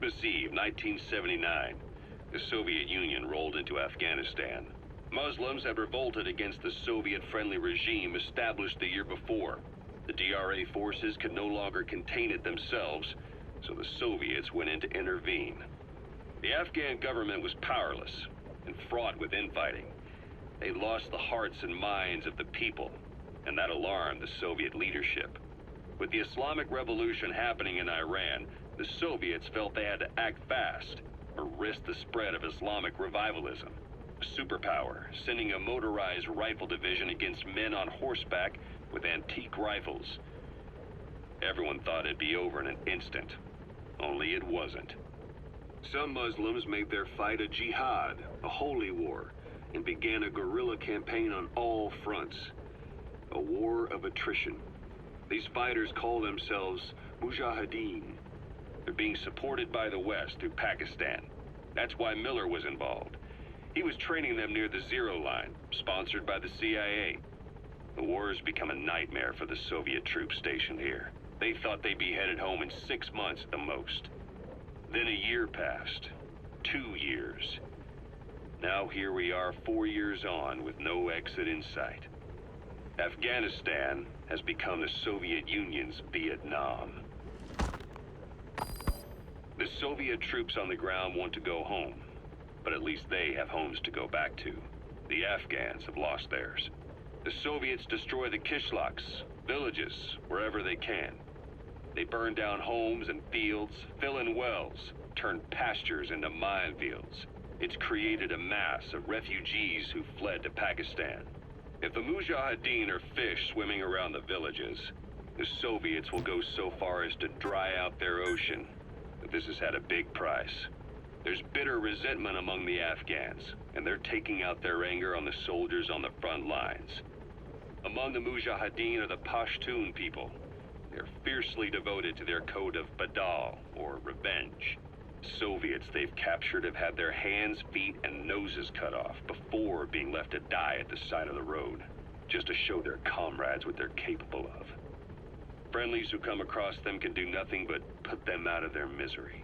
Christmas Eve, 1979, the Soviet Union rolled into Afghanistan. Muslims had revolted against the Soviet-friendly regime established the year before. The DRA forces could no longer contain it themselves, so the Soviets went in to intervene. The Afghan government was powerless and fraught with infighting. They lost the hearts and minds of the people, and that alarmed the Soviet leadership. With the Islamic Revolution happening in Iran, the Soviets felt they had to act fast or risk the spread of Islamic revivalism. A superpower, sending a motorized rifle division against men on horseback with antique rifles. Everyone thought it'd be over in an instant, only it wasn't. Some Muslims made their fight a jihad, a holy war, and began a guerrilla campaign on all fronts. A war of attrition. These fighters call themselves Mujahideen. They're being supported by the West through Pakistan. That's why Miller was involved. He was training them near the Zero Line, sponsored by the CIA. The war has become a nightmare for the Soviet troops stationed here. They thought they'd be headed home in 6 months at the most. Then a year passed. 2 years. Now here we are 4 years on with no exit in sight. Afghanistan has become the Soviet Union's Vietnam. The Soviet troops on the ground want to go home, but at least they have homes to go back to. The Afghans have lost theirs. The Soviets destroy the kishlaks, villages, wherever they can. They burn down homes and fields, fill in wells, turn pastures into minefields. It's created a mass of refugees who fled to Pakistan. If the Mujahideen are fish swimming around the villages, the Soviets will go so far as to dry out their ocean. But this has had a big price. There's bitter resentment among the Afghans, and they're taking out their anger on the soldiers on the front lines. Among the Mujahideen are the Pashtun people. They're fiercely devoted to their code of Badal, or revenge. Soviets they've captured have had their hands, feet, and noses cut off before being left to die at the side of the road, just to show their comrades what they're capable of. Friendlies who come across them can do nothing but put them out of their misery.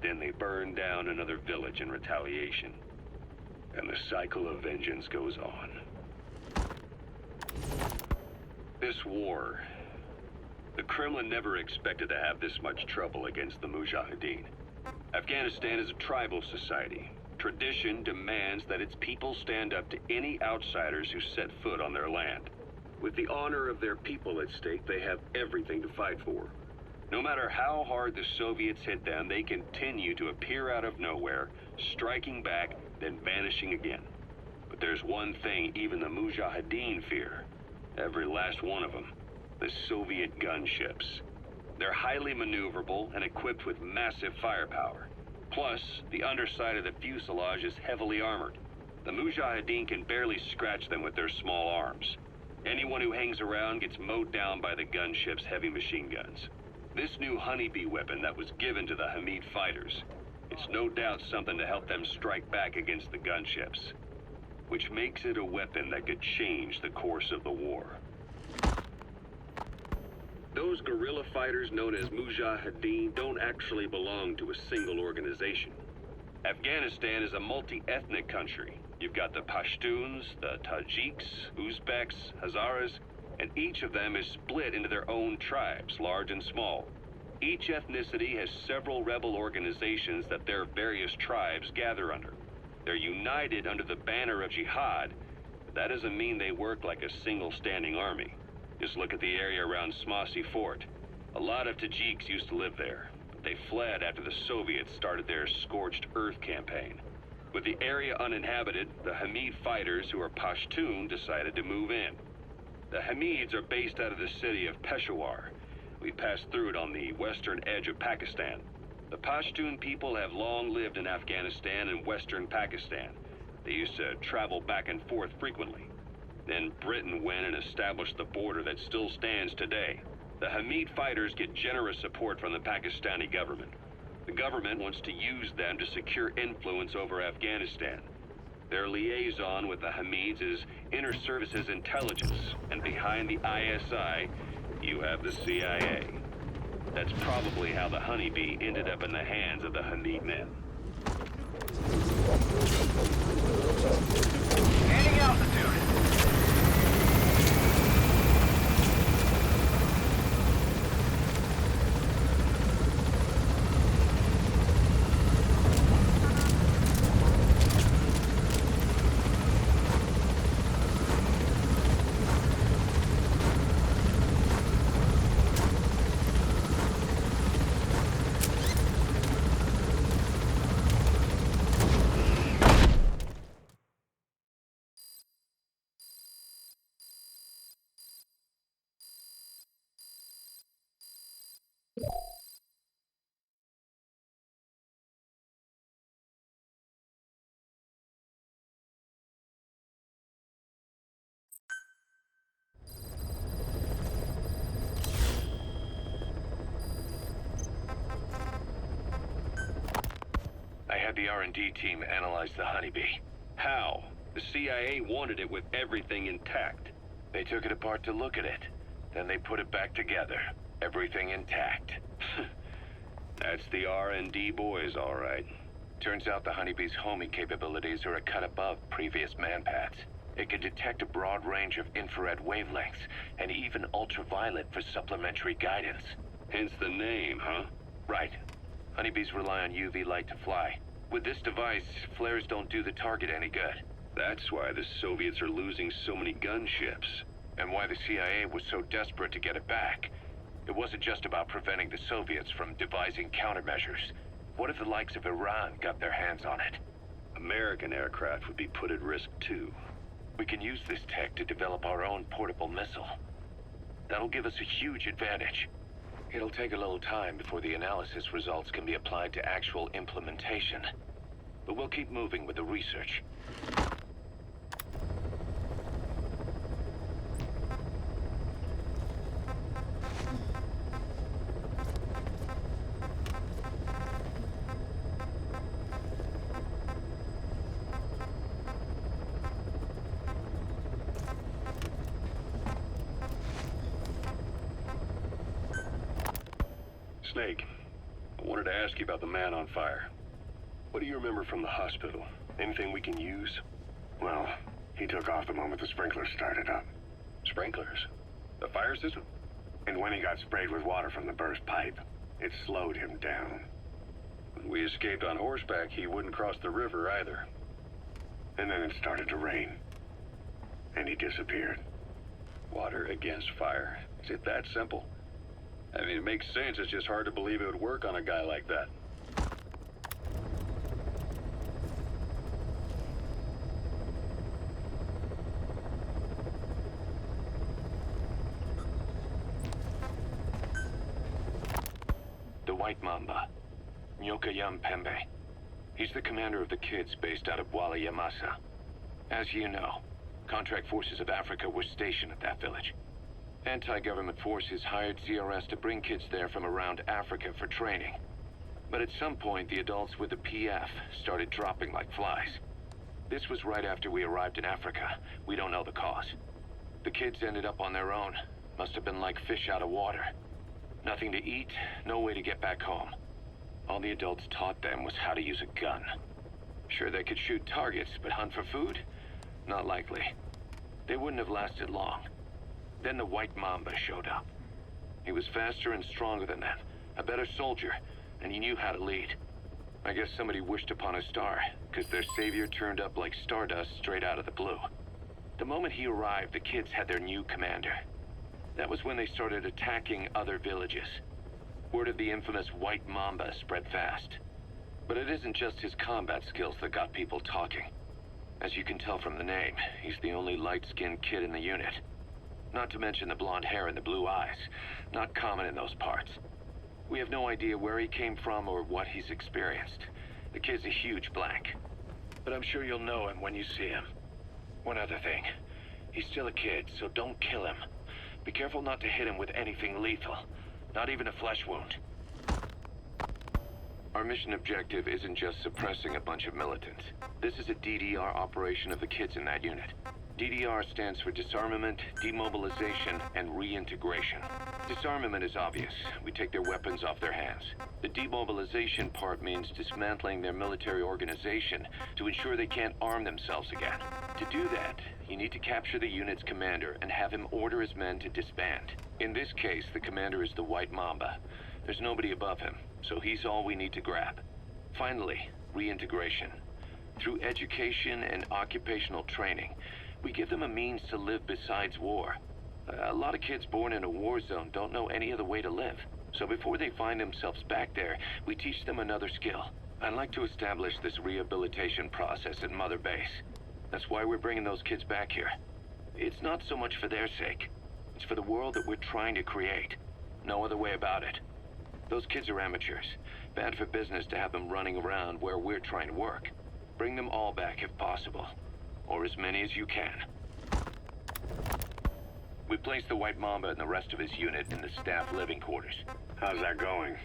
Then they burn down another village in retaliation, and the cycle of vengeance goes on. This war, the Kremlin never expected to have this much trouble against the Mujahideen. Afghanistan is a tribal society. Tradition demands that its people stand up to any outsiders who set foot on their land. With the honor of their people at stake, they have everything to fight for. No matter how hard the Soviets hit them, they continue to appear out of nowhere, striking back, then vanishing again. But there's one thing even the Mujahideen fear. Every last one of them. The Soviet gunships. They're highly maneuverable and equipped with massive firepower. Plus, the underside of the fuselage is heavily armored. The Mujahideen can barely scratch them with their small arms. Anyone who hangs around gets mowed down by the gunship's heavy machine guns. This new honeybee weapon that was given to the Hamid fighters, it's no doubt something to help them strike back against the gunships, which makes it a weapon that could change the course of the war. Those guerrilla fighters known as Mujahideen don't actually belong to a single organization. Afghanistan is a multi-ethnic country. You've got the Pashtuns, the Tajiks, Uzbeks, Hazaras, and each of them is split into their own tribes, large and small. Each ethnicity has several rebel organizations that their various tribes gather under. They're united under the banner of jihad, but that doesn't mean they work like a single standing army. Just look at the area around Smasi Fort. A lot of Tajiks used to live there, but they fled after the Soviets started their scorched earth campaign. With the area uninhabited, the Hamid fighters, who are Pashtun, decided to move in. The Hamids are based out of the city of Peshawar. We passed through it on the western edge of Pakistan. The Pashtun people have long lived in Afghanistan and western Pakistan. They used to travel back and forth frequently. Then Britain went and established the border that still stands today. The Hamid fighters get generous support from the Pakistani government. The government wants to use them to secure influence over Afghanistan. Their liaison with the Hamids is Inter-Services Intelligence, and behind the ISI, you have the CIA. That's probably how the honeybee ended up in the hands of the Hamid men. Gaining altitude. I had the R&D team analyze the honeybee. How? The CIA wanted it with everything intact. They took it apart to look at it. Then they put it back together. Everything intact. That's the R&D boys, all right. Turns out the honeybee's homing capabilities are a cut above previous manpads. It can detect a broad range of infrared wavelengths, and even ultraviolet for supplementary guidance. Hence the name, huh? Right. Honeybees rely on UV light to fly. With this device, flares don't do the target any good. That's why the Soviets are losing so many gunships. And why the CIA was so desperate to get it back. It wasn't just about preventing the Soviets from devising countermeasures. What if the likes of Iran got their hands on it? American aircraft would be put at risk too. We can use this tech to develop our own portable missile. That'll give us a huge advantage. It'll take a little time before the analysis results can be applied to actual implementation. But we'll keep moving with the research. Snake, I wanted to ask you about the man on fire. What do you remember from the hospital? Anything we can use? Well, he took off the moment the sprinklers started up. Sprinklers? The fire system? And when he got sprayed with water from the burst pipe, it slowed him down. When we escaped on horseback, he wouldn't cross the river either. And then it started to rain. And he disappeared. Water against fire. Is it that simple? I mean, it makes sense. It's just hard to believe it would work on a guy like that. The White Mamba, Nyoka Yam Pembe. He's the commander of the kids based out of Wala Yamasa. As you know, contract forces of Africa were stationed at that village. Anti-government forces hired CRS to bring kids there from around Africa for training. But at some point, the adults with the PF started dropping like flies. This was right after we arrived in Africa. We don't know the cause. The kids ended up on their own. Must have been like fish out of water. Nothing to eat, no way to get back home. All the adults taught them was how to use a gun. Sure, they could shoot targets, but hunt for food? Not likely. They wouldn't have lasted long. Then the White Mamba showed up. He was faster and stronger than them, a better soldier, and he knew how to lead. I guess somebody wished upon a star, because their savior turned up like stardust straight out of the blue. The moment he arrived, the kids had their new commander. That was when they started attacking other villages. Word of the infamous White Mamba spread fast. But it isn't just his combat skills that got people talking. As you can tell from the name, he's the only light-skinned kid in the unit. Not to mention the blonde hair and the blue eyes. Not common in those parts. We have no idea where he came from or what he's experienced. The kid's a huge blank. But I'm sure you'll know him when you see him. One other thing. He's still a kid, so don't kill him. Be careful not to hit him with anything lethal. Not even a flesh wound. Our mission objective isn't just suppressing a bunch of militants. This is a DDR operation of the kids in that unit. DDR stands for disarmament, demobilization, and reintegration. Disarmament is obvious. We take their weapons off their hands. The demobilization part means dismantling their military organization to ensure they can't arm themselves again. To do that, you need to capture the unit's commander and have him order his men to disband. In this case, the commander is the White Mamba. There's nobody above him, so he's all we need to grab. Finally, reintegration. Through education and occupational training, we give them a means to live besides war. A lot of kids born in a war zone don't know any other way to live. So before they find themselves back there, we teach them another skill. I'd like to establish this rehabilitation process at Mother Base. That's why we're bringing those kids back here. It's not so much for their sake. It's for the world that we're trying to create. No other way about it. Those kids are amateurs. Bad for business to have them running around where we're trying to work. Bring them all back if possible. Or as many as you can. We placed the White Mamba and the rest of his unit in the staff living quarters. How's that going?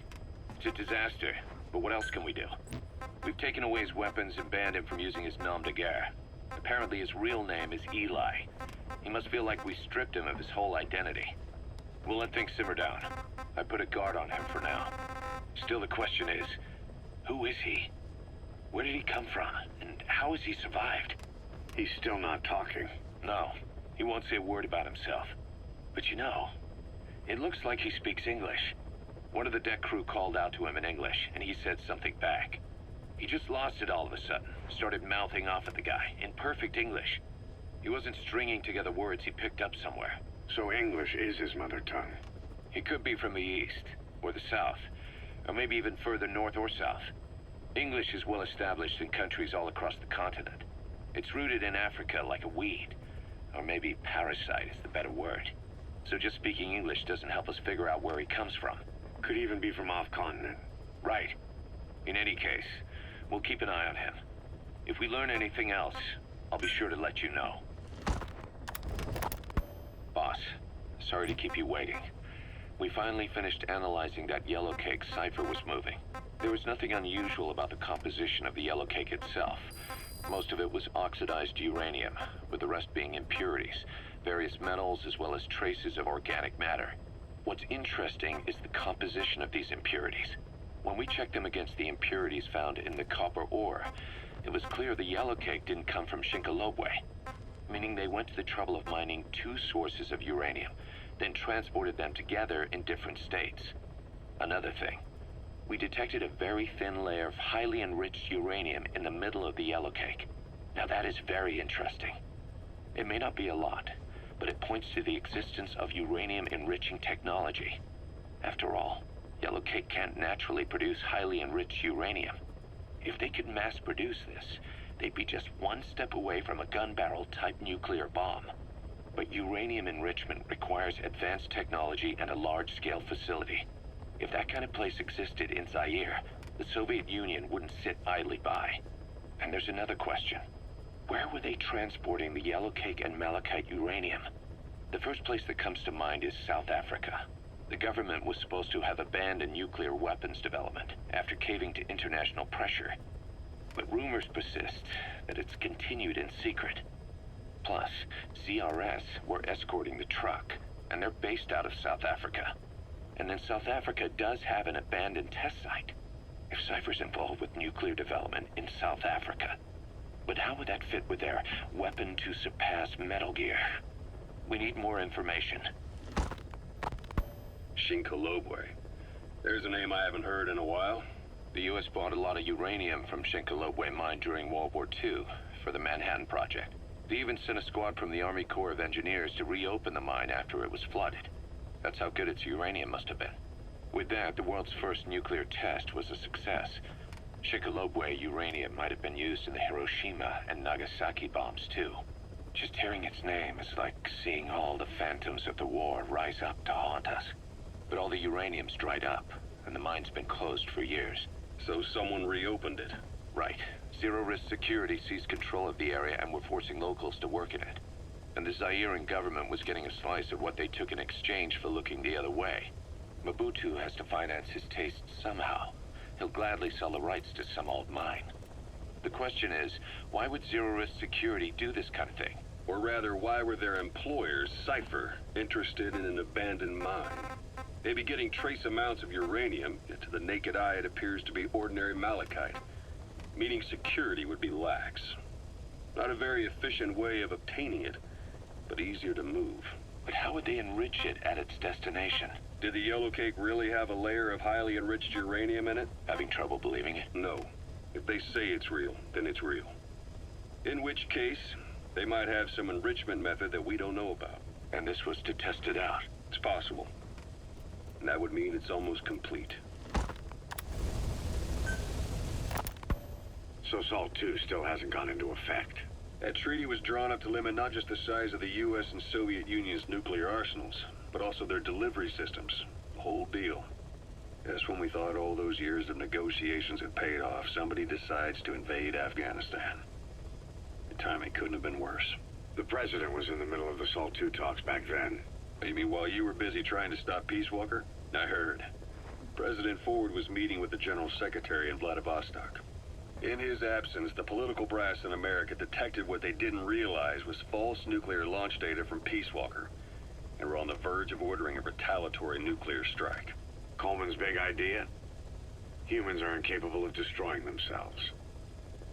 It's a disaster, but what else can we do? We've taken away his weapons and banned him from using his nom de guerre. Apparently his real name is Eli. He must feel like we stripped him of his whole identity. We'll let things simmer down. I put a guard on him for now. Still the question is, who is he? Where did he come from? And how has he survived? He's still not talking. No. He won't say a word about himself. But you know, it looks like he speaks English. One of the deck crew called out to him in English, and he said something back. He just lost it all of a sudden, started mouthing off at the guy, in perfect English. He wasn't stringing together words he picked up somewhere. So English is his mother tongue. He could be from the east, or the south, or maybe even further north or south. English is well established in countries all across the continent. It's rooted in Africa like a weed. Or maybe parasite is the better word. So just speaking English doesn't help us figure out where he comes from. Could even be from off-continent. Right. In any case, we'll keep an eye on him. If we learn anything else, I'll be sure to let you know. Boss, sorry to keep you waiting. We finally finished analyzing that yellow cake Cypher was moving. There was nothing unusual about the composition of the yellow cake itself. Most of it was oxidized uranium, with the rest being impurities, various metals as well as traces of organic matter. What's interesting is the composition of these impurities. When we checked them against the impurities found in the copper ore, it was clear the yellow cake didn't come from Shinkolobwe, meaning they went to the trouble of mining two sources of uranium, then transported them together in different states. Another thing. We detected a very thin layer of highly enriched uranium in the middle of the yellow cake. Now that is very interesting. It may not be a lot, but it points to the existence of uranium-enriching technology. After all, yellow cake can't naturally produce highly enriched uranium. If they could mass-produce this, they'd be just one step away from a gun barrel-type nuclear bomb. But uranium enrichment requires advanced technology and a large-scale facility. If that kind of place existed in Zaire, the Soviet Union wouldn't sit idly by. And there's another question. Where were they transporting the yellow cake and malachite uranium? The first place that comes to mind is South Africa. The government was supposed to have abandoned nuclear weapons development after caving to international pressure. But rumors persist that it's continued in secret. Plus, CRS were escorting the truck, and they're based out of South Africa. And then South Africa does have an abandoned test site. If Cypher's involved with nuclear development in South Africa. But how would that fit with their weapon to surpass Metal Gear? We need more information. Shinkolobwe. There's a name I haven't heard in a while. The U.S. bought a lot of uranium from Shinkolobwe mine during World War II for the Manhattan Project. They even sent a squad from the Army Corps of Engineers to reopen the mine after it was flooded. That's how good its uranium must have been. With that, the world's first nuclear test was a success. Shinkolobwe uranium might have been used in the Hiroshima and Nagasaki bombs, too. Just hearing its name is like seeing all the phantoms of the war rise up to haunt us. But all the uranium's dried up, and the mine's been closed for years. So someone reopened it. Right. Zero-risk security seized control of the area and were forcing locals to work in it. And the Zairean government was getting a slice of what they took in exchange for looking the other way. Mobutu has to finance his tastes somehow. He'll gladly sell the rights to some old mine. The question is, why would zero-risk security do this kind of thing? Or rather, why were their employers, Cypher, interested in an abandoned mine? They'd be getting trace amounts of uranium, yet to the naked eye it appears to be ordinary malachite, meaning security would be lax. Not a very efficient way of obtaining it, but easier to move. But how would they enrich it at its destination? Did the yellow cake really have a layer of highly enriched uranium in it? Having trouble believing it? No. If they say it's real, then it's real. In which case, they might have some enrichment method that we don't know about. And this was to test it out? It's possible. And that would mean it's almost complete. So SALT II still hasn't gone into effect. That treaty was drawn up to limit not just the size of the U.S. and Soviet Union's nuclear arsenals, but also their delivery systems. The whole deal. That's when we thought all those years of negotiations had paid off. Somebody decides to invade Afghanistan. The timing couldn't have been worse. The president was in the middle of the SALT II talks back then. You mean while you were busy trying to stop Peace Walker? I heard. President Ford was meeting with the General Secretary in Vladivostok. In his absence, the political brass in America detected what they didn't realize was false nuclear launch data from Peace Walker, and were on the verge of ordering a retaliatory nuclear strike. Coleman's big idea? Humans are incapable of destroying themselves.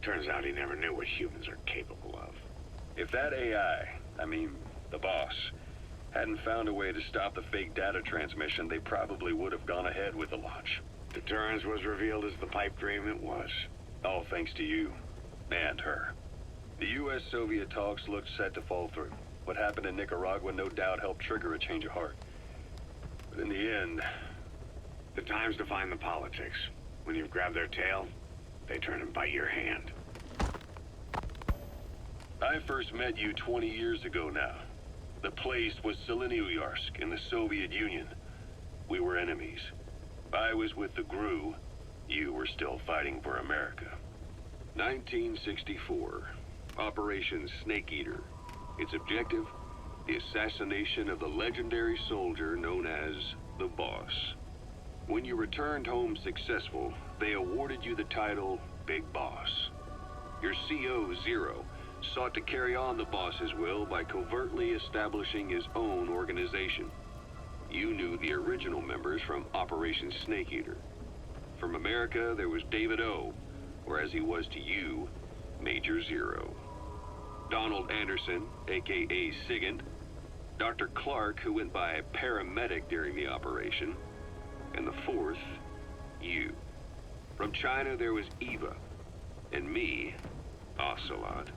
Turns out he never knew what humans are capable of. If that AI, the boss, hadn't found a way to stop the fake data transmission, they probably would have gone ahead with the launch. Deterrence was revealed as the pipe dream it was. All thanks to you. And her. The U.S.-Soviet talks looked set to fall through. What happened in Nicaragua no doubt helped trigger a change of heart. But in the end... The time's to find the politics. When you've grabbed their tail, they turn and bite your hand. I first met you 20 years ago now. The place was Selenoyarsk in the Soviet Union. We were enemies. I was with the GRU. You were still fighting for America. 1964. Operation Snake Eater. Its objective? The assassination of the legendary soldier known as the Boss. When you returned home successful, they awarded you the title Big Boss. Your CO, Zero, sought to carry on the boss's will by covertly establishing his own organization. You knew the original members from Operation Snake Eater. From America, there was David O, or as he was to you, Major Zero. Donald Anderson, aka Sigint, Dr. Clark, who went by paramedic during the operation, and the fourth, you. From China, there was Eva, and me, Ocelot,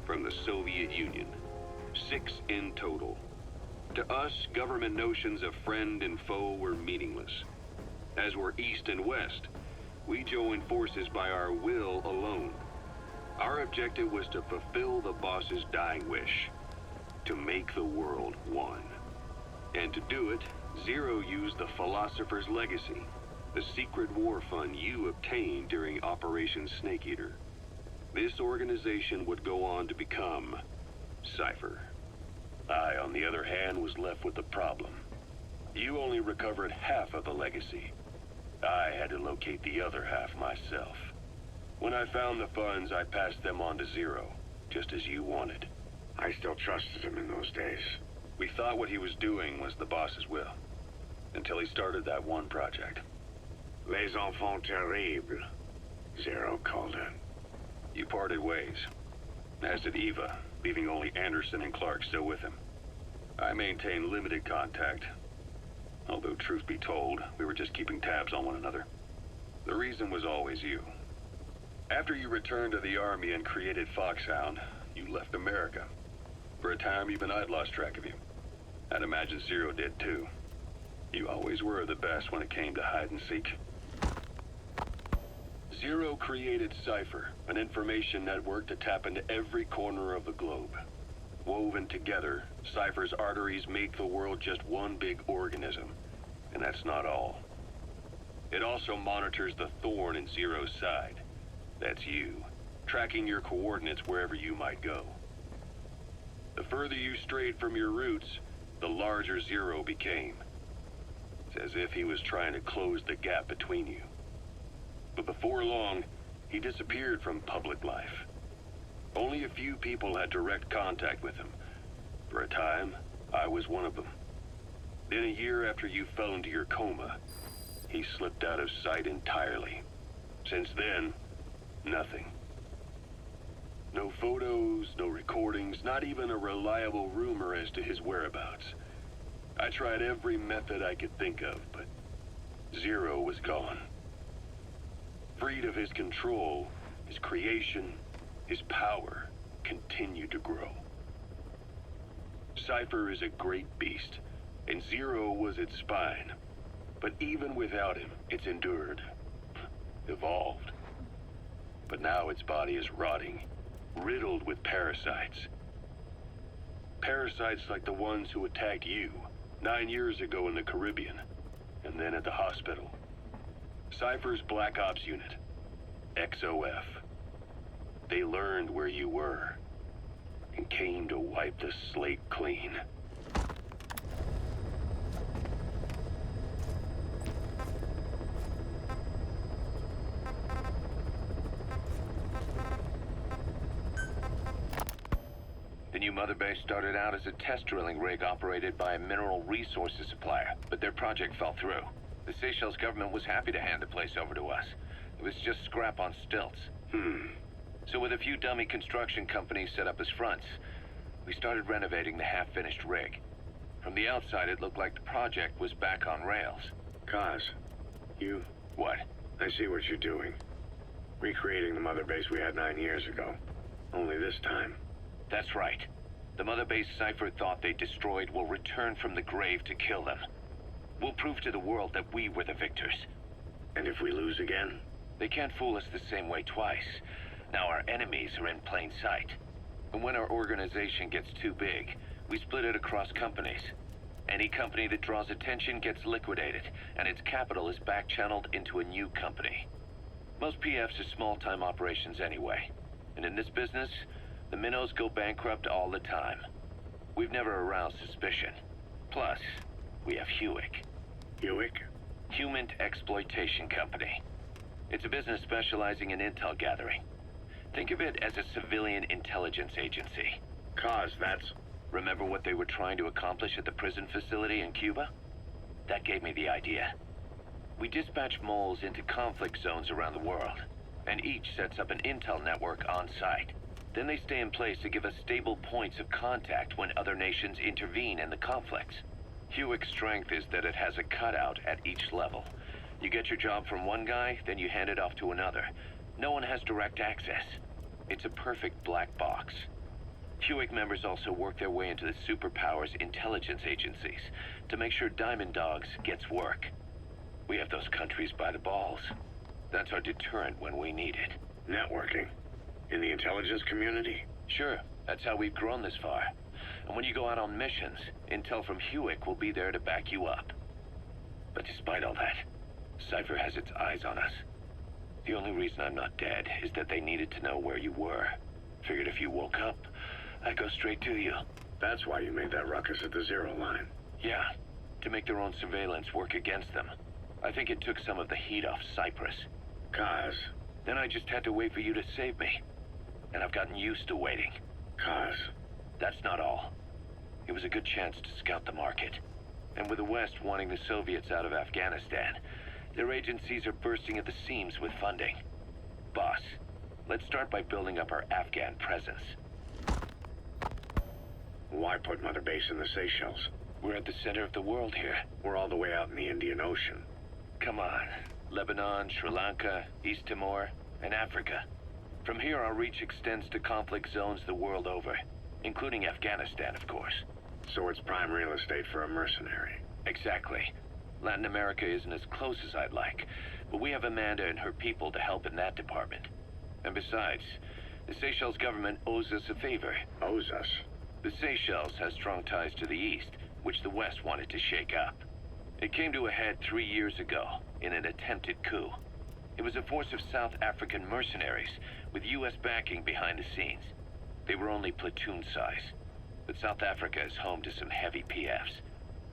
from the Soviet Union. 6 in total. To us, government notions of friend and foe were meaningless. As were East and West, we joined forces by our will alone. Our objective was to fulfill the boss's dying wish, to make the world one. And to do it, Zero used the Philosopher's Legacy, the secret war fund you obtained during Operation Snake Eater. This organization would go on to become Cypher. I, on the other hand, was left with the problem. You only recovered half of the legacy. I had to locate the other half myself. When I found the funds, I passed them on to Zero, just as you wanted. I still trusted him in those days. We thought what he was doing was the boss's will, until he started that one project. Les enfants terribles, Zero called it. You parted ways, as did Eva, leaving only Anderson and Clark still with him. I maintained limited contact, although truth be told, we were just keeping tabs on one another. The reason was always you. After you returned to the Army and created Foxhound, you left America. For a time, even I'd lost track of you. I'd imagine Zero did too. You always were the best when it came to hide and seek. Zero created Cypher, an information network to tap into every corner of the globe. Woven together, Cypher's arteries make the world just one big organism. And that's not all. It also monitors the thorn in Zero's side. That's you, tracking your coordinates wherever you might go. The further you strayed from your roots, the larger Zero became. It's as if he was trying to close the gap between you. But before long, he disappeared from public life. Only a few people had direct contact with him. For a time, I was one of them. Then a year after you fell into your coma, he slipped out of sight entirely. Since then, nothing. No photos, no recordings, not even a reliable rumor as to his whereabouts. I tried every method I could think of, but Zero was gone. Freed of his control, his creation, his power continued to grow. Cypher is a great beast, and Zero was its spine. But even without him, it's endured, evolved. But now its body is rotting, riddled with parasites. Parasites like the ones who attacked you 9 years ago in the Caribbean, and then at the hospital. Cypher's Black Ops Unit, XOF. They learned where you were, and came to wipe the slate clean. The new mother base started out as a test drilling rig operated by a mineral resources supplier, but their project fell through. The Seychelles government was happy to hand the place over to us. It was just scrap on stilts. So with a few dummy construction companies set up as fronts, we started renovating the half-finished rig. From the outside, it looked like the project was back on rails. Cos, you... What? I see what you're doing. Recreating the mother base we had 9 years ago. Only this time. That's right. The mother base Cypher thought they destroyed will return from the grave to kill them. We'll prove to the world that we were the victors. And if we lose again? They can't fool us the same way twice. Now our enemies are in plain sight. And when our organization gets too big, we split it across companies. Any company that draws attention gets liquidated, and its capital is back-channeled into a new company. Most PFs are small-time operations anyway. And in this business, the minnows go bankrupt all the time. We've never aroused suspicion. Plus, we have Hewick. Hewick? Human Exploitation Company. It's a business specializing in intel gathering. Think of it as a civilian intelligence agency. Cos, that's... Remember what they were trying to accomplish at the prison facility in Cuba? That gave me the idea. We dispatch moles into conflict zones around the world, and each sets up an intel network on site. Then they stay in place to give us stable points of contact when other nations intervene in the conflicts. Hewick's strength is that it has a cutout at each level. You get your job from one guy, then you hand it off to another. No one has direct access. It's a perfect black box. Hewick members also work their way into the superpowers intelligence agencies to make sure Diamond Dogs gets work. We have those countries by the balls. That's our deterrent when we need it. Networking. In the intelligence community? Sure, that's how we've grown this far. And when you go out on missions, intel from Hewick will be there to back you up. But despite all that, Cypher has its eyes on us. The only reason I'm not dead is that they needed to know where you were. Figured if you woke up, I'd go straight to you. That's why you made that ruckus at the Zero line. Yeah, to make their own surveillance work against them. I think it took some of the heat off Cyprus. Cos. Then I just had to wait for you to save me. And I've gotten used to waiting. Cos. That's not all. It was a good chance to scout the market. And with the West wanting the Soviets out of Afghanistan, their agencies are bursting at the seams with funding. Boss, let's start by building up our Afghan presence. Why put Mother Base in the Seychelles? We're at the center of the world here. We're all the way out in the Indian Ocean. Come on. Lebanon, Sri Lanka, East Timor, and Africa. From here, our reach extends to conflict zones the world over, including Afghanistan, of course. So it's prime real estate for a mercenary. Exactly. Latin America isn't as close as I'd like, but we have Amanda and her people to help in that department. And besides, the Seychelles government owes us a favor. Owes us? The Seychelles has strong ties to the east, which the West wanted to shake up. It came to a head 3 years ago, in an attempted coup. It was a force of South African mercenaries, with U.S. backing behind the scenes. They were only platoon size, but South Africa is home to some heavy PFs.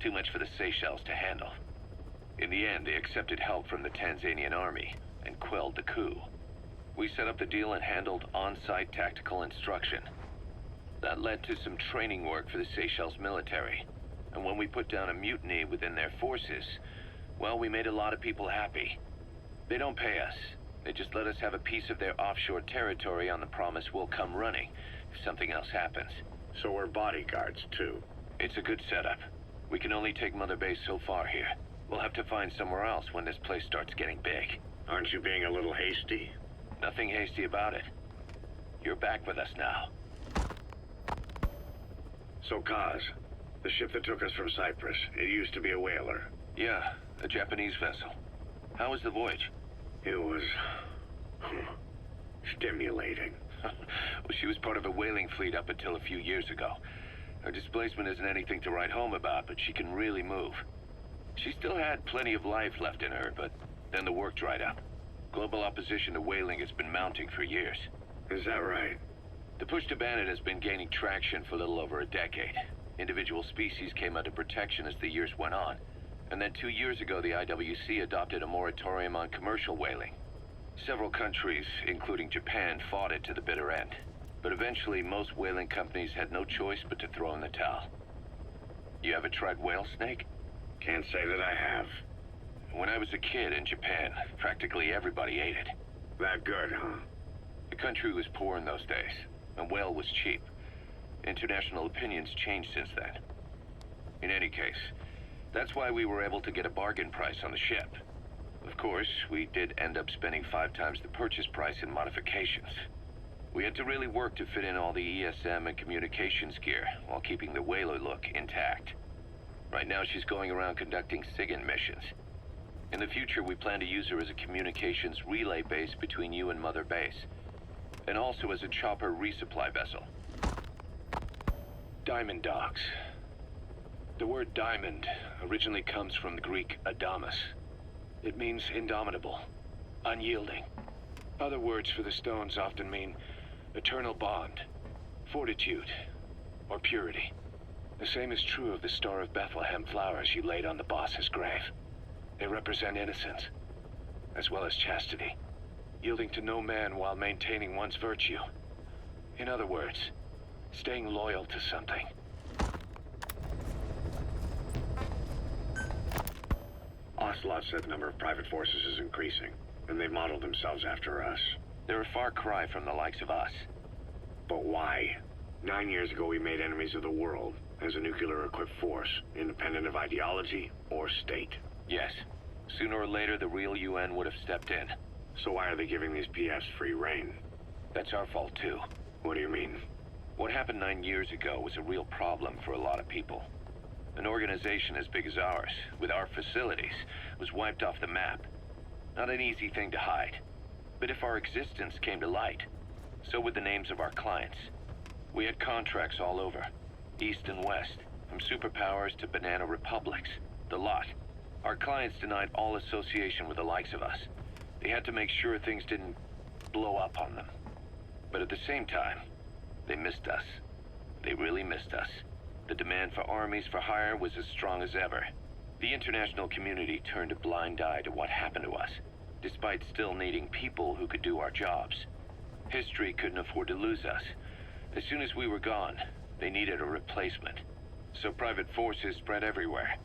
Too much for the Seychelles to handle. In the end, they accepted help from the Tanzanian army and quelled the coup. We set up the deal and handled on-site tactical instruction. That led to some training work for the Seychelles military, And when we put down a mutiny within their forces, well, we made a lot of people happy. They don't pay us. They just let us have a piece of their offshore territory on the promise we'll come running if something else happens. So we're bodyguards, too. It's a good setup. We can only take Mother Base so far here. We'll have to find somewhere else when this place starts getting big. Aren't you being a little hasty? Nothing hasty about it. You're back with us now. So, Kaz, the ship that took us from Cyprus, it used to be a whaler. Yeah, a Japanese vessel. How was the voyage? It was... stimulating. Well, she was part of a whaling fleet up until a few years ago. Her displacement isn't anything to write home about, but she can really move. She still had plenty of life left in her, but then the work dried up. Global opposition to whaling has been mounting for years. Is that right? The push to ban it has been gaining traction for a little over a decade. Individual species came under protection as the years went on. And then 2 years ago, the IWC adopted a moratorium on commercial whaling. Several countries, including Japan, fought it to the bitter end. But eventually, most whaling companies had no choice but to throw in the towel. You ever tried whale snake? Can't say that I have. When I was a kid in Japan, practically everybody ate it. That good, huh? The country was poor in those days, and whale was cheap. International opinions changed since then. In any case, that's why we were able to get a bargain price on the ship. Of course, we did end up spending 5 times the purchase price in modifications. We had to really work to fit in all the ESM and communications gear while keeping the whaler look intact. Right now, she's going around conducting SIGINT missions. In the future, we plan to use her as a communications relay base between you and Mother Base, and also as a chopper resupply vessel. Diamond dogs. The word diamond originally comes from the Greek adamas. It means indomitable, unyielding. Other words for the stones often mean eternal bond, fortitude, or purity. The same is true of the Star of Bethlehem flowers you laid on the boss's grave. They represent innocence, as well as chastity, yielding to no man while maintaining one's virtue. In other words, staying loyal to something. Ocelot said the number of private forces is increasing, and they've modeled themselves after us. They're a far cry from the likes of us. But why? 9 years ago, we made enemies of the world as a nuclear-equipped force, independent of ideology or state. Yes. Sooner or later, the real UN would have stepped in. So why are they giving these PFs free rein? That's our fault, too. What do you mean? What happened 9 years ago was a real problem for a lot of people. An organization as big as ours, with our facilities, was wiped off the map. Not an easy thing to hide. But if our existence came to light, so would the names of our clients. We had contracts all over, east and west, from superpowers to banana republics, the lot. Our clients denied all association with the likes of us. They had to make sure things didn't blow up on them. But at the same time, they missed us. They really missed us. The demand for armies for hire was as strong as ever. The international community turned a blind eye to what happened to us, despite still needing people who could do our jobs. History couldn't afford to lose us. As soon as we were gone, they needed a replacement. So private forces spread everywhere.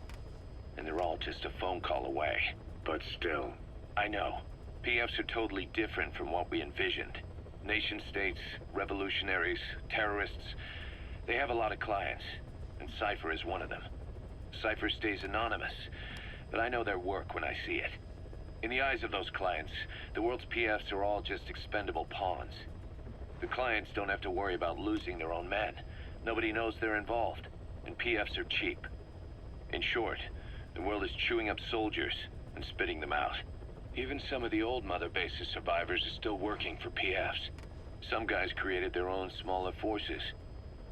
And they're all just a phone call away. But still. I know. PFs are totally different from what we envisioned. Nation-states, revolutionaries, terrorists. They have a lot of clients, and Cypher is one of them. Cypher stays anonymous, but I know their work when I see it. In the eyes of those clients, the world's PFs are all just expendable pawns. The clients don't have to worry about losing their own men. Nobody knows they're involved, and PFs are cheap. In short, the world is chewing up soldiers and spitting them out. Even some of the old Mother Base's survivors are still working for PFs. Some guys created their own smaller forces.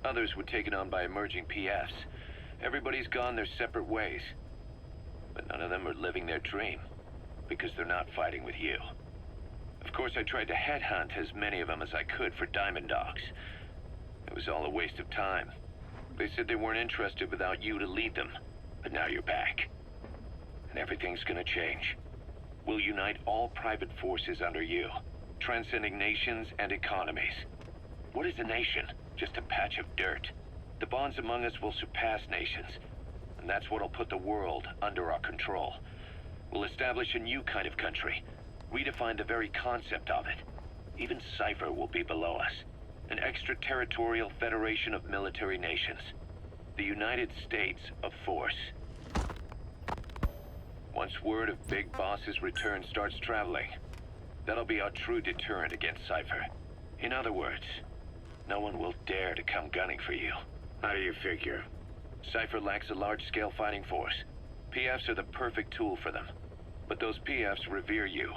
Others were taken on by emerging PFs. Everybody's gone their separate ways. But none of them are living their dream, because they're not fighting with you. Of course, I tried to headhunt as many of them as I could for Diamond Dogs. It was all a waste of time. They said they weren't interested without you to lead them. But now you're back. And everything's gonna change. We'll unite all private forces under you, transcending nations and economies. What is a nation? Just a patch of dirt. The bonds among us will surpass nations. and that's what'll put the world under our control. We'll establish a new kind of country, redefine the very concept of it. Even Cypher will be below us. An extraterritorial federation of military nations. The United States of Force. Once word of Big Boss's return starts traveling, that'll be our true deterrent against Cypher. In other words, no one will dare to come gunning for you. How do you figure? Cypher lacks a large-scale fighting force. PFs are the perfect tool for them. But those PFs revere you,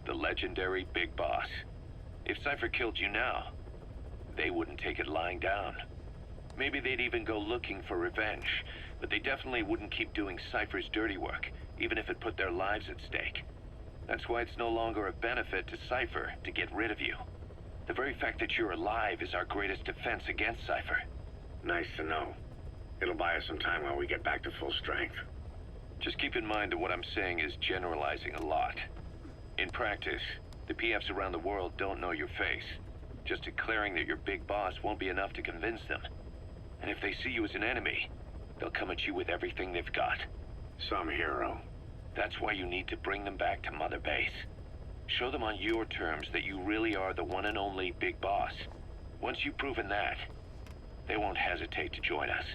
the legendary Big Boss. If Cypher killed you now, they wouldn't take it lying down. Maybe they'd even go looking for revenge, but they definitely wouldn't keep doing Cypher's dirty work, even if it put their lives at stake. That's why it's no longer a benefit to Cypher to get rid of you. The very fact that you're alive is our greatest defense against Cypher. Nice to know. It'll buy us some time while we get back to full strength. Just keep in mind that what I'm saying is generalizing a lot. In practice, the PFs around the world don't know your face. Just declaring that you're Big Boss won't be enough to convince them. And if they see you as an enemy, they'll come at you with everything they've got. Some hero. That's why you need to bring them back to Mother Base. Show them on your terms that you really are the one and only Big Boss. Once you've proven that, they won't hesitate to join us.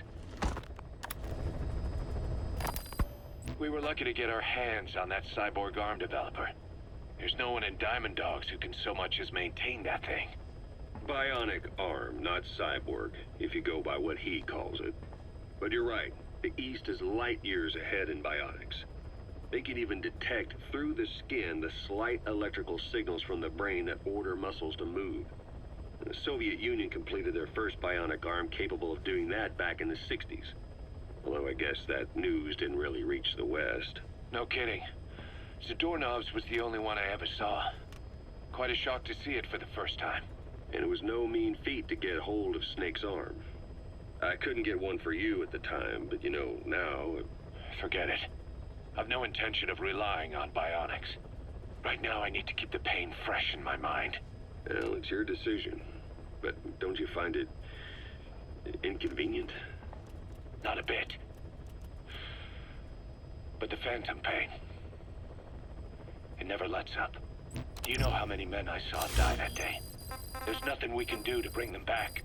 We were lucky to get our hands on that cyborg arm developer. There's no one in Diamond Dogs who can so much as maintain that thing. Bionic arm, not cyborg, if you go by what he calls it. But you're right, the East is light years ahead in bionics. They can even detect through the skin the slight electrical signals from the brain that order muscles to move. And the Soviet Union completed their first bionic arm capable of doing that back in the 60s. Although I guess that news didn't really reach the West. No kidding. Zadornov's was the only one I ever saw. Quite a shock to see it for the first time. And it was no mean feat to get hold of Snake's arm. I couldn't get one for you at the time, but you know, now... Forget it. I've no intention of relying on bionics. Right now I need to keep the pain fresh in my mind. Well, it's your decision. But don't you find it... inconvenient? Not a bit. But the phantom pain, it never lets up. Do you know how many men I saw die that day? There's nothing we can do to bring them back.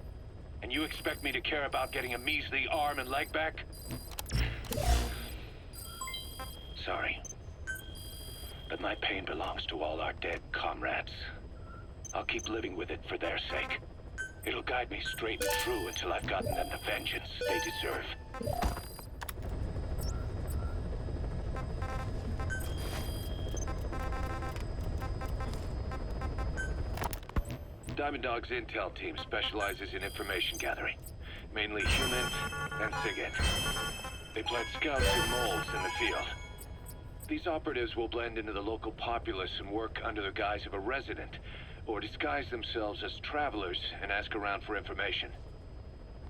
And you expect me to care about getting a measly arm and leg back? Sorry. But my pain belongs to all our dead comrades. I'll keep living with it for their sake. It'll guide me straight and true until I've gotten them the vengeance they deserve. Diamond Dog's intel team specializes in information gathering, mainly human and SIGINT. They plant scouts and moles in the field. These operatives will blend into the local populace and work under the guise of a resident, or disguise themselves as travelers and ask around for information.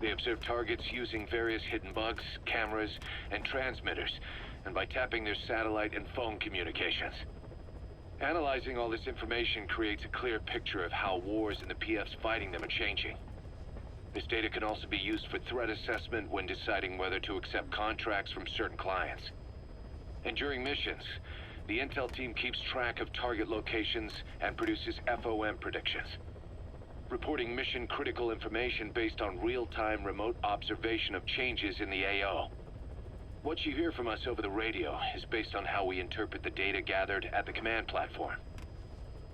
They observe targets using various hidden bugs, cameras, and transmitters, and by tapping their satellite and phone communications. Analyzing all this information creates a clear picture of how wars and the PFs fighting them are changing. This data can also be used for threat assessment when deciding whether to accept contracts from certain clients. And during missions, the intel team keeps track of target locations and produces FOM predictions, reporting mission-critical information based on real-time remote observation of changes in the AO. What you hear from us over the radio is based on how we interpret the data gathered at the command platform.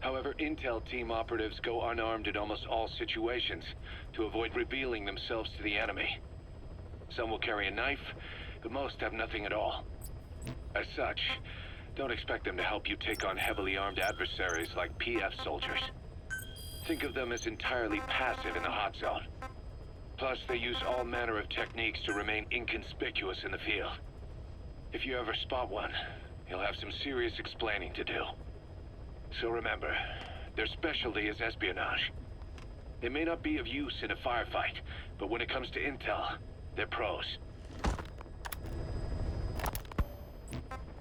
However, intel team operatives go unarmed in almost all situations to avoid revealing themselves to the enemy. Some will carry a knife, but most have nothing at all. As such, don't expect them to help you take on heavily armed adversaries like PF soldiers. Think of them as entirely passive in the hot zone. Plus, they use all manner of techniques to remain inconspicuous in the field. If you ever spot one, you'll have some serious explaining to do. So remember, their specialty is espionage. They may not be of use in a firefight, but when it comes to intel, they're pros.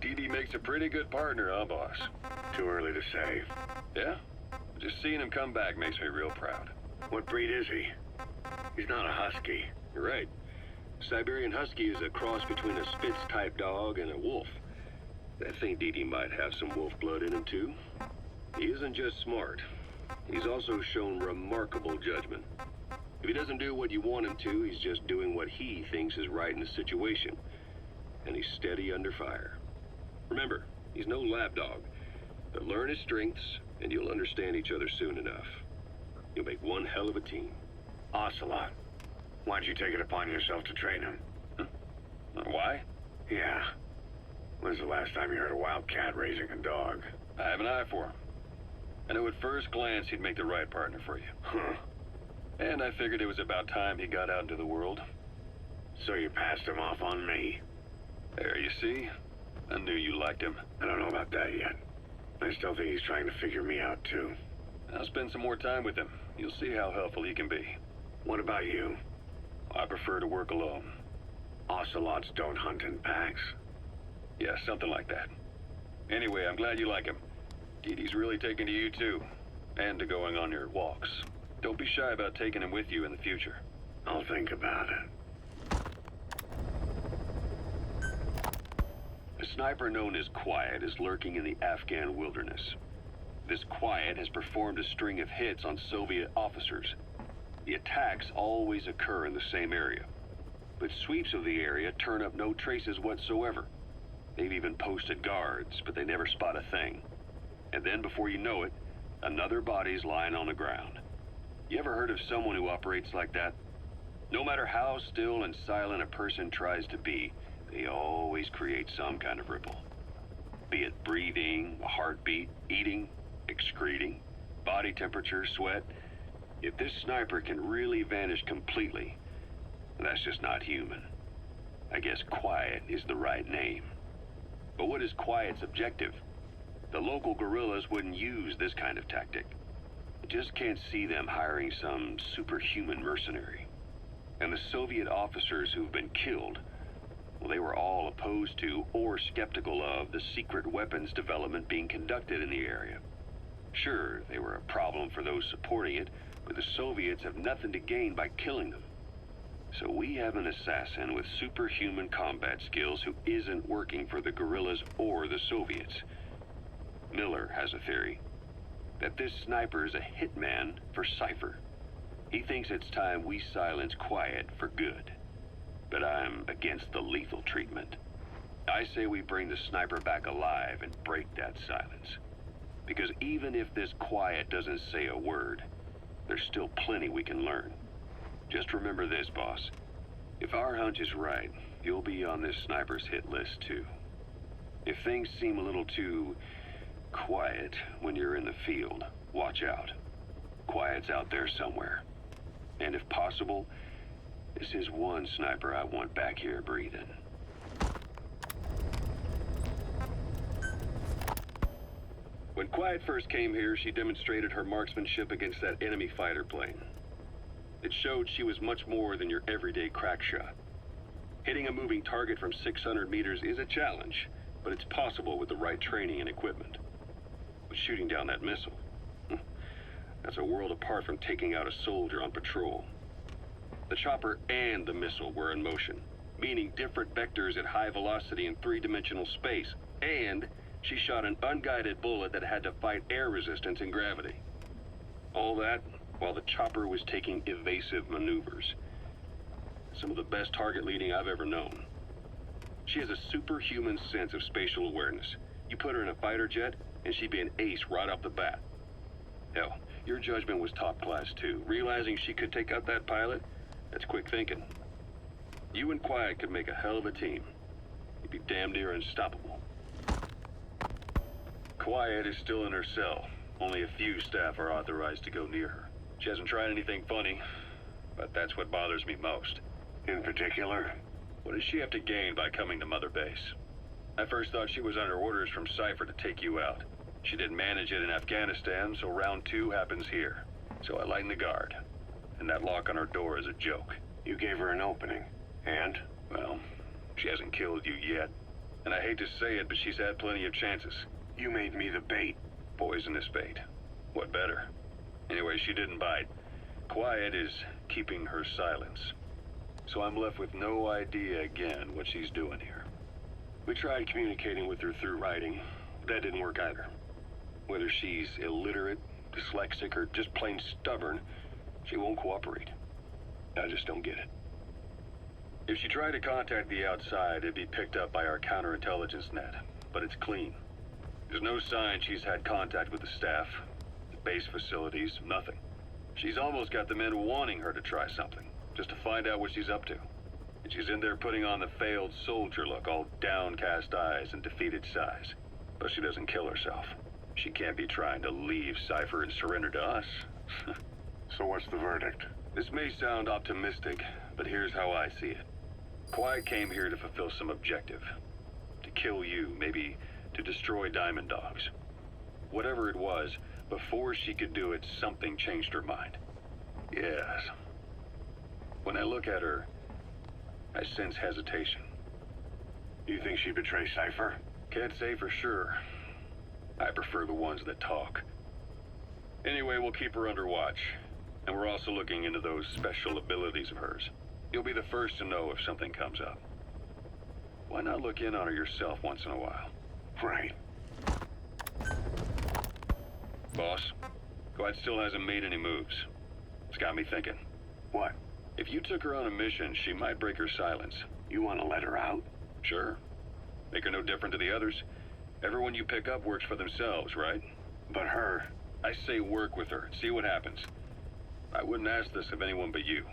DD makes a pretty good partner, huh, boss? Too early to say. Yeah? Just seeing him come back makes me real proud. What breed is he? He's not a husky. You're right. Siberian Husky is a cross between a Spitz-type dog and a wolf. I think Dee might have some wolf blood in him, too. He isn't just smart. He's also shown remarkable judgment. If he doesn't do what you want him to, he's just doing what he thinks is right in the situation. And he's steady under fire. Remember, he's no lapdog. But learn his strengths, and you'll understand each other soon enough. You'll make one hell of a team. Ocelot, why'd you take it upon yourself to train him? Why? Yeah. When's the last time you heard a wildcat raising a dog? I have an eye for him. I knew at first glance he'd make the right partner for you. Huh. And I figured it was about time he got out into the world. So you passed him off on me? There, you see? I knew you liked him. I don't know about that yet. I still think he's trying to figure me out, too. I'll spend some more time with him. You'll see how helpful he can be. What about you? I prefer to work alone. Ocelots don't hunt in packs. Yeah, something like that. Anyway, I'm glad you like him. Deedee's really taken to you, too. And to going on your walks. Don't be shy about taking him with you in the future. I'll think about it. A sniper known as Quiet is lurking in the Afghan wilderness. This Quiet has performed a string of hits on Soviet officers. The attacks always occur in the same area. But sweeps of the area turn up no traces whatsoever. They've even posted guards, but they never spot a thing. And then before you know it, another body's lying on the ground. You ever heard of someone who operates like that? No matter how still and silent a person tries to be, they always create some kind of ripple. Be it breathing, a heartbeat, eating, excreting, body temperature, sweat. If this sniper can really vanish completely, that's just not human. I guess Quiet is the right name. But what is Quiet's objective? The local guerrillas wouldn't use this kind of tactic. I just can't see them hiring some superhuman mercenary. And the Soviet officers who've been killed, well, they were all opposed to or skeptical of the secret weapons development being conducted in the area. Sure, they were a problem for those supporting it, but the Soviets have nothing to gain by killing them. So we have an assassin with superhuman combat skills who isn't working for the guerrillas or the Soviets. Miller has a theory that this sniper is a hitman for Cypher. He thinks it's time we silence Quiet for good. But I'm against the lethal treatment. I say we bring the sniper back alive and break that silence. Because even if this Quiet doesn't say a word, there's still plenty we can learn. Just remember this, boss. If our hunch is right, you'll be on this sniper's hit list, too. If things seem a little too quiet when you're in the field, watch out. Quiet's out there somewhere. And if possible, this is one sniper I want back here breathing. When Quiet first came here, she demonstrated her marksmanship against that enemy fighter plane. It showed she was much more than your everyday crack shot. Hitting a moving target from 600 meters is a challenge, but it's possible with the right training and equipment. But shooting down that missile, that's a world apart from taking out a soldier on patrol. The chopper and the missile were in motion, meaning different vectors at high velocity in three-dimensional space, and she shot an unguided bullet that had to fight air resistance and gravity. All that while the chopper was taking evasive maneuvers. Some of the best target leading I've ever known. She has a superhuman sense of spatial awareness. You put her in a fighter jet, and she'd be an ace right off the bat. Hell, your judgment was top class too. Realizing she could take out that pilot, that's quick thinking. You and Quiet could make a hell of a team. You'd be damn near unstoppable. Quiet is still in her cell. Only a few staff are authorized to go near her. She hasn't tried anything funny, but that's what bothers me most. In particular? What does she have to gain by coming to Mother Base? I first thought she was under orders from Cypher to take you out. She didn't manage it in Afghanistan, so round 2 happens here. So I lighten the guard. And that lock on her door is a joke. You gave her an opening. And? Well, she hasn't killed you yet. And I hate to say it, but she's had plenty of chances. You made me the bait. Poisonous bait. What better? Anyway, she didn't bite. Quiet is keeping her silence. So I'm left with no idea again what she's doing here. We tried communicating with her through writing. That didn't work either. Whether she's illiterate, dyslexic, or just plain stubborn, she won't cooperate. I just don't get it. If she tried to contact the outside, it'd be picked up by our counterintelligence net, but it's clean. There's no sign she's had contact with the staff, the base facilities, nothing. She's almost got the men wanting her to try something, just to find out what she's up to. And she's in there putting on the failed soldier look, all downcast eyes and defeated sighs. But she doesn't kill herself. She can't be trying to leave Cypher and surrender to us. So what's the verdict? This may sound optimistic, but here's how I see it. Quiet came here to fulfill some objective. To kill you, maybe to destroy Diamond Dogs. Whatever it was, before she could do it, something changed her mind. Yes. When I look at her, I sense hesitation. You think she betrayed Cypher? Can't say for sure. I prefer the ones that talk. Anyway, we'll keep her under watch. And we're also looking into those special abilities of hers. You'll be the first to know if something comes up. Why not look in on her yourself once in a while? Right. Boss, Quiet still hasn't made any moves. It's got me thinking. What? If you took her on a mission, she might break her silence. You want to let her out? Sure. Make her no different to the others. Everyone you pick up works for themselves, right? But her... I say work with her. See what happens. I wouldn't ask this of anyone but you.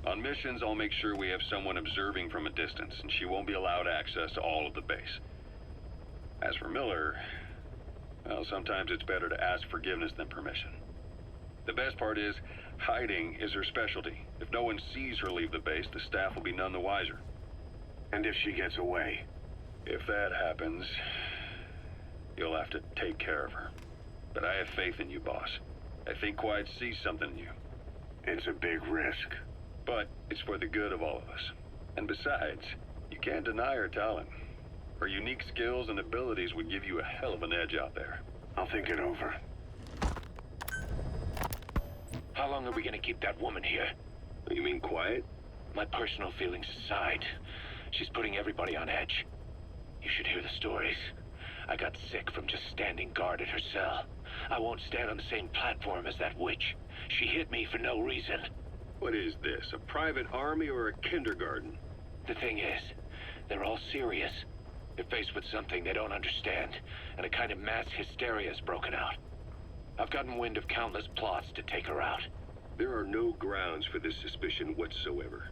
On missions, I'll make sure we have someone observing from a distance, and she won't be allowed access to all of the base. As for Miller, well, sometimes it's better to ask forgiveness than permission. The best part is, hiding is her specialty. If no one sees her leave the base, the staff will be none the wiser. And if she gets away? If that happens, you'll have to take care of her. But I have faith in you, boss. I think Quiet sees something in you. It's a big risk. But it's for the good of all of us. And besides, you can't deny her talent. Her unique skills and abilities would give you a hell of an edge out there. I'll think it over. How long are we gonna keep that woman here? You mean Quiet? My personal feelings aside, she's putting everybody on edge. You should hear the stories. I got sick from just standing guard at her cell. I won't stand on the same platform as that witch. She hit me for no reason. What is this, a private army or a kindergarten? The thing is, they're all serious. They're faced with something they don't understand, and a kind of mass hysteria has broken out. I've gotten wind of countless plots to take her out. There are no grounds for this suspicion whatsoever.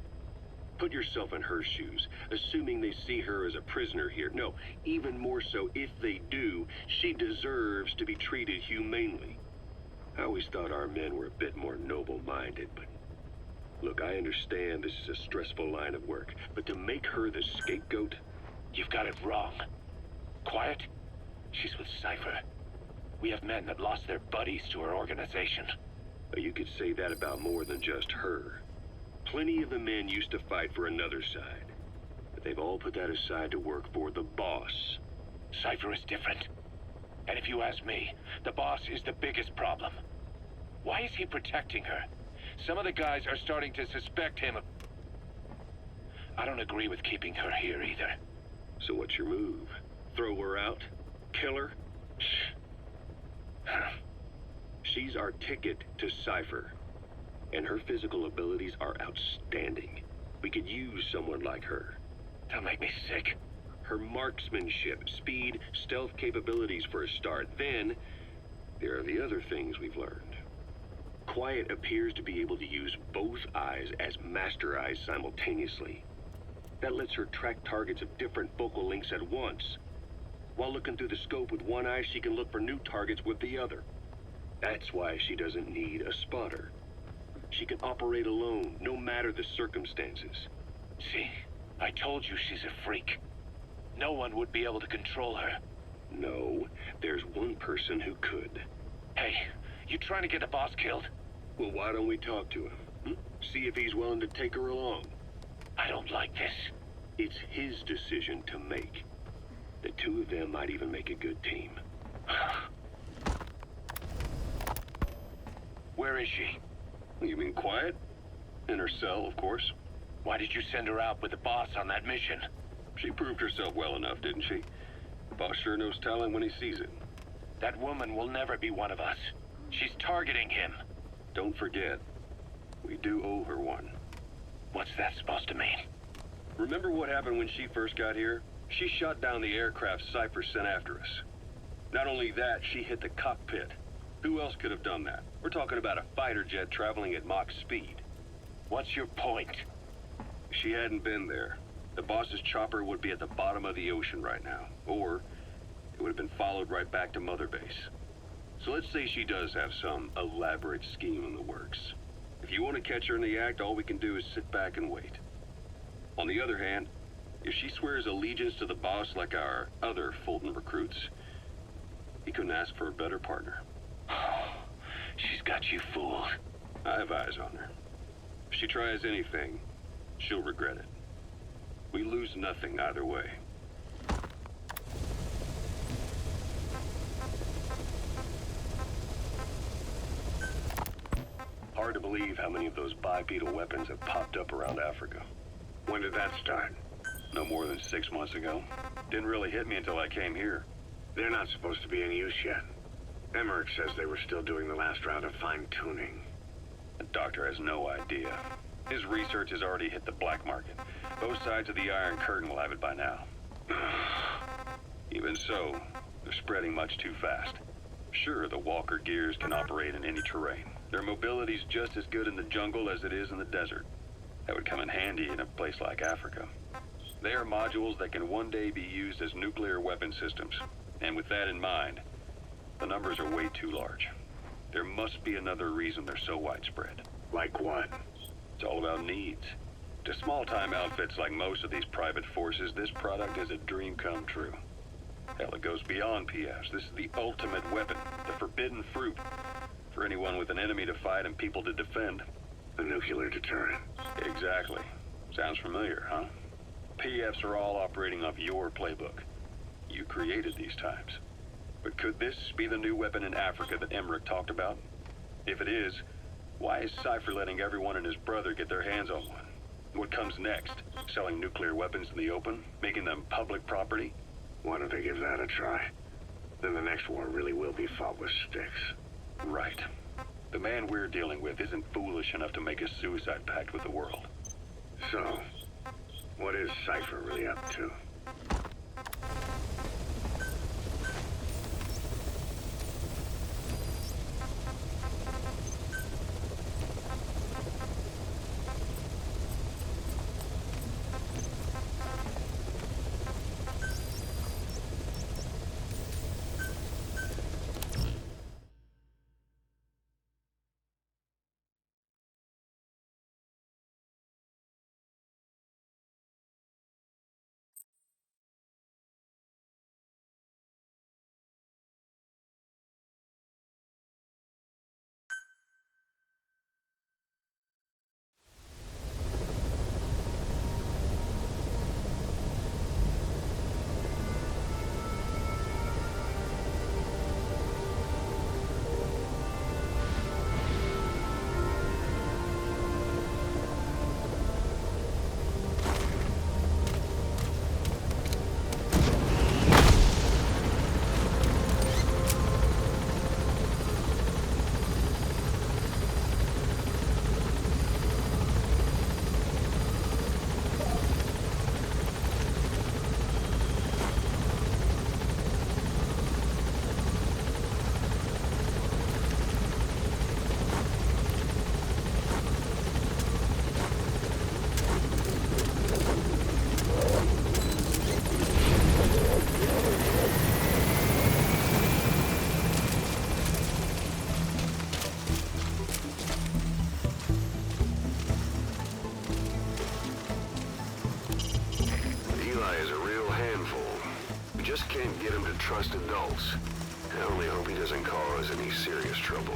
Put yourself in her shoes, assuming they see her as a prisoner here. No, even more so, if they do, she deserves to be treated humanely. I always thought our men were a bit more noble-minded, but... Look, I understand this is a stressful line of work, but to make her the scapegoat... You've got it wrong. Quiet? She's with Cypher. We have men that lost their buddies to her organization. You could say that about more than just her. Plenty of the men used to fight for another side, but they've all put that aside to work for the boss. Cypher is different. And if you ask me, the boss is the biggest problem. Why is he protecting her? Some of the guys are starting to suspect him of... I don't agree with keeping her here either. So what's your move? Throw her out? Kill her? She's our ticket to Cypher, and her physical abilities are outstanding. We could use someone like her. Don't make me sick. Her marksmanship, speed, stealth capabilities for a start. Then, there are the other things we've learned. Quiet appears to be able to use both eyes as master eyes simultaneously. That lets her track targets of different focal lengths at once. While looking through the scope with one eye, she can look for new targets with the other. That's why she doesn't need a spotter. She can operate alone, no matter the circumstances. See, I told you she's a freak. No one would be able to control her. No, there's one person who could. Hey, you trying to get the boss killed? Well, why don't we talk to him? See if he's willing to take her along. I don't like this. It's his decision to make. The two of them might even make a good team. Where is she? You mean Quiet? In her cell, of course. Why did you send her out with the boss on that mission? She proved herself well enough, didn't she? The boss sure knows talent when he sees it. That woman will never be one of us. She's targeting him. Don't forget, we do owe her one. What's that supposed to mean? Remember what happened when she first got here? She shot down the aircraft Cypher sent after us. Not only that, she hit the cockpit. Who else could have done that? We're talking about a fighter jet traveling at Mach speed. What's your point? She hadn't been there. The boss's chopper would be at the bottom of the ocean right now. Or it would have been followed right back to Mother Base. So let's say she does have some elaborate scheme in the works. If you want to catch her in the act, all we can do is sit back and wait. On the other hand, if she swears allegiance to the boss like our other Fulton recruits, he couldn't ask for a better partner. She's got you fooled. I have eyes on her. If she tries anything, she'll regret it. We lose nothing either way. Hard to believe how many of those bipedal weapons have popped up around Africa. When did that start? No more than 6 months ago. Didn't really hit me until I came here. They're not supposed to be in use yet. Emmerich says they were still doing the last round of fine-tuning. The doctor has no idea. His research has already hit the black market. Both sides of the Iron Curtain will have it by now. Even so, they're spreading much too fast. Sure, the Walker gears can operate in any terrain. Their mobility's just as good in the jungle as it is in the desert. That would come in handy in a place like Africa. They are modules that can one day be used as nuclear weapon systems. And with that in mind, the numbers are way too large. There must be another reason they're so widespread. Like what? It's all about needs. To small-time outfits like most of these private forces, this product is a dream come true. Hell, it goes beyond PFs. This is the ultimate weapon, the forbidden fruit, for anyone with an enemy to fight and people to defend. A nuclear deterrent. Exactly. Sounds familiar, huh? PFs are all operating off your playbook. You created these times. But could this be the new weapon in Africa that Emmerich talked about? If it is, why is Cypher letting everyone and his brother get their hands on one? What comes next? Selling nuclear weapons in the open? Making them public property? Why don't they give that a try? Then the next war really will be fought with sticks. Right. The man we're dealing with isn't foolish enough to make a suicide pact with the world. So, what is Cypher really up to? Just can't get him to trust adults. I only hope he doesn't cause any serious trouble.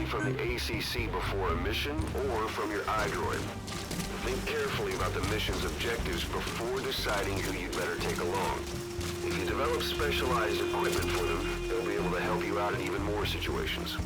directly from the ACC before a mission or from your iDroid. Think carefully about the mission's objectives before deciding who you'd better take along. If you develop specialized equipment for them, they'll be able to help you out in even more situations.